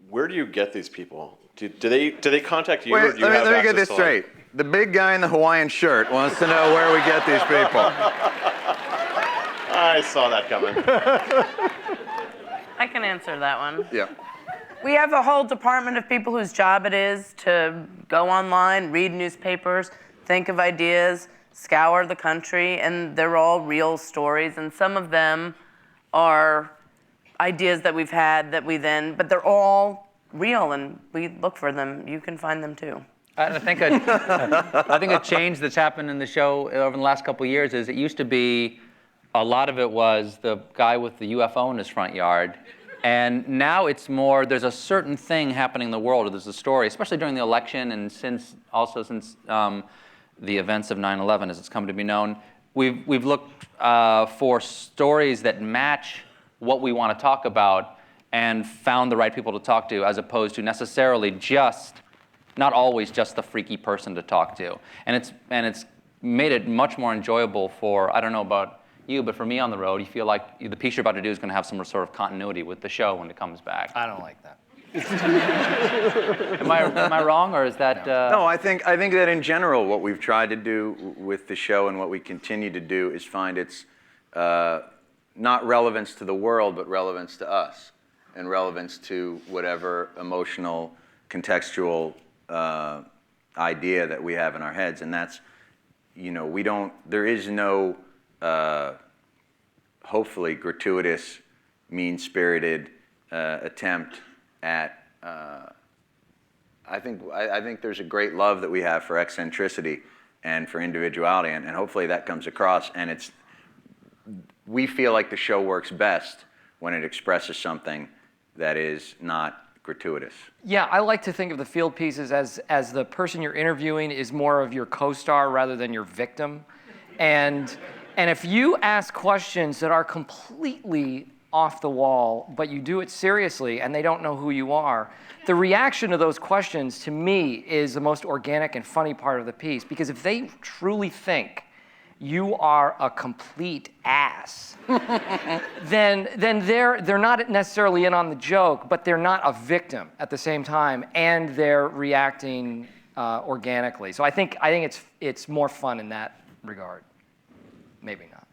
Where do you get these people? Do they contact you? Wait, or do you let have me get access this to, straight. The big guy in the Hawaiian shirt wants to know where we get these people. I saw that coming. I can answer that one. Yeah. We have a whole department of people whose job it is to go online, read newspapers, think of ideas, scour the country, and they're all real stories. And some of them are ideas that we've had that but they're all real, and we look for them. You can find them too. I think a change that's happened in the show over the last couple of years is it used to be a lot of it was the guy with the UFO in his front yard. And now it's more, there's a certain thing happening in the world, or there's a story, especially during the election and since the events of 9/11, as it's come to be known. We've looked for stories that match what we want to talk about and found the right people to talk to, as opposed to necessarily not always just the freaky person to talk to. And it's made it much more enjoyable for, I don't know about you, but for me on the road, you feel like the piece you're about to do is going to have some sort of continuity with the show when it comes back. I don't like that. Am I wrong, or is that? No, I think that in general, what we've tried to do with the show and what we continue to do is find its not relevance to the world, but relevance to us, and relevance to whatever emotional, contextual idea that we have in our heads, and that's, there is no hopefully gratuitous, mean-spirited attempt at. I think there's a great love that we have for eccentricity and for individuality, and hopefully that comes across. And we feel like the show works best when it expresses something that is not gratuitous. Yeah, I like to think of the field pieces as the person you're interviewing is more of your co-star rather than your victim, and if you ask questions that are completely off the wall, but you do it seriously and they don't know who you are, the reaction to those questions, to me, is the most organic and funny part of the piece. Because if they truly think you are a complete ass, then they're not necessarily in on the joke, but they're not a victim at the same time, and they're reacting organically. So I think it's more fun in that regard. Maybe not.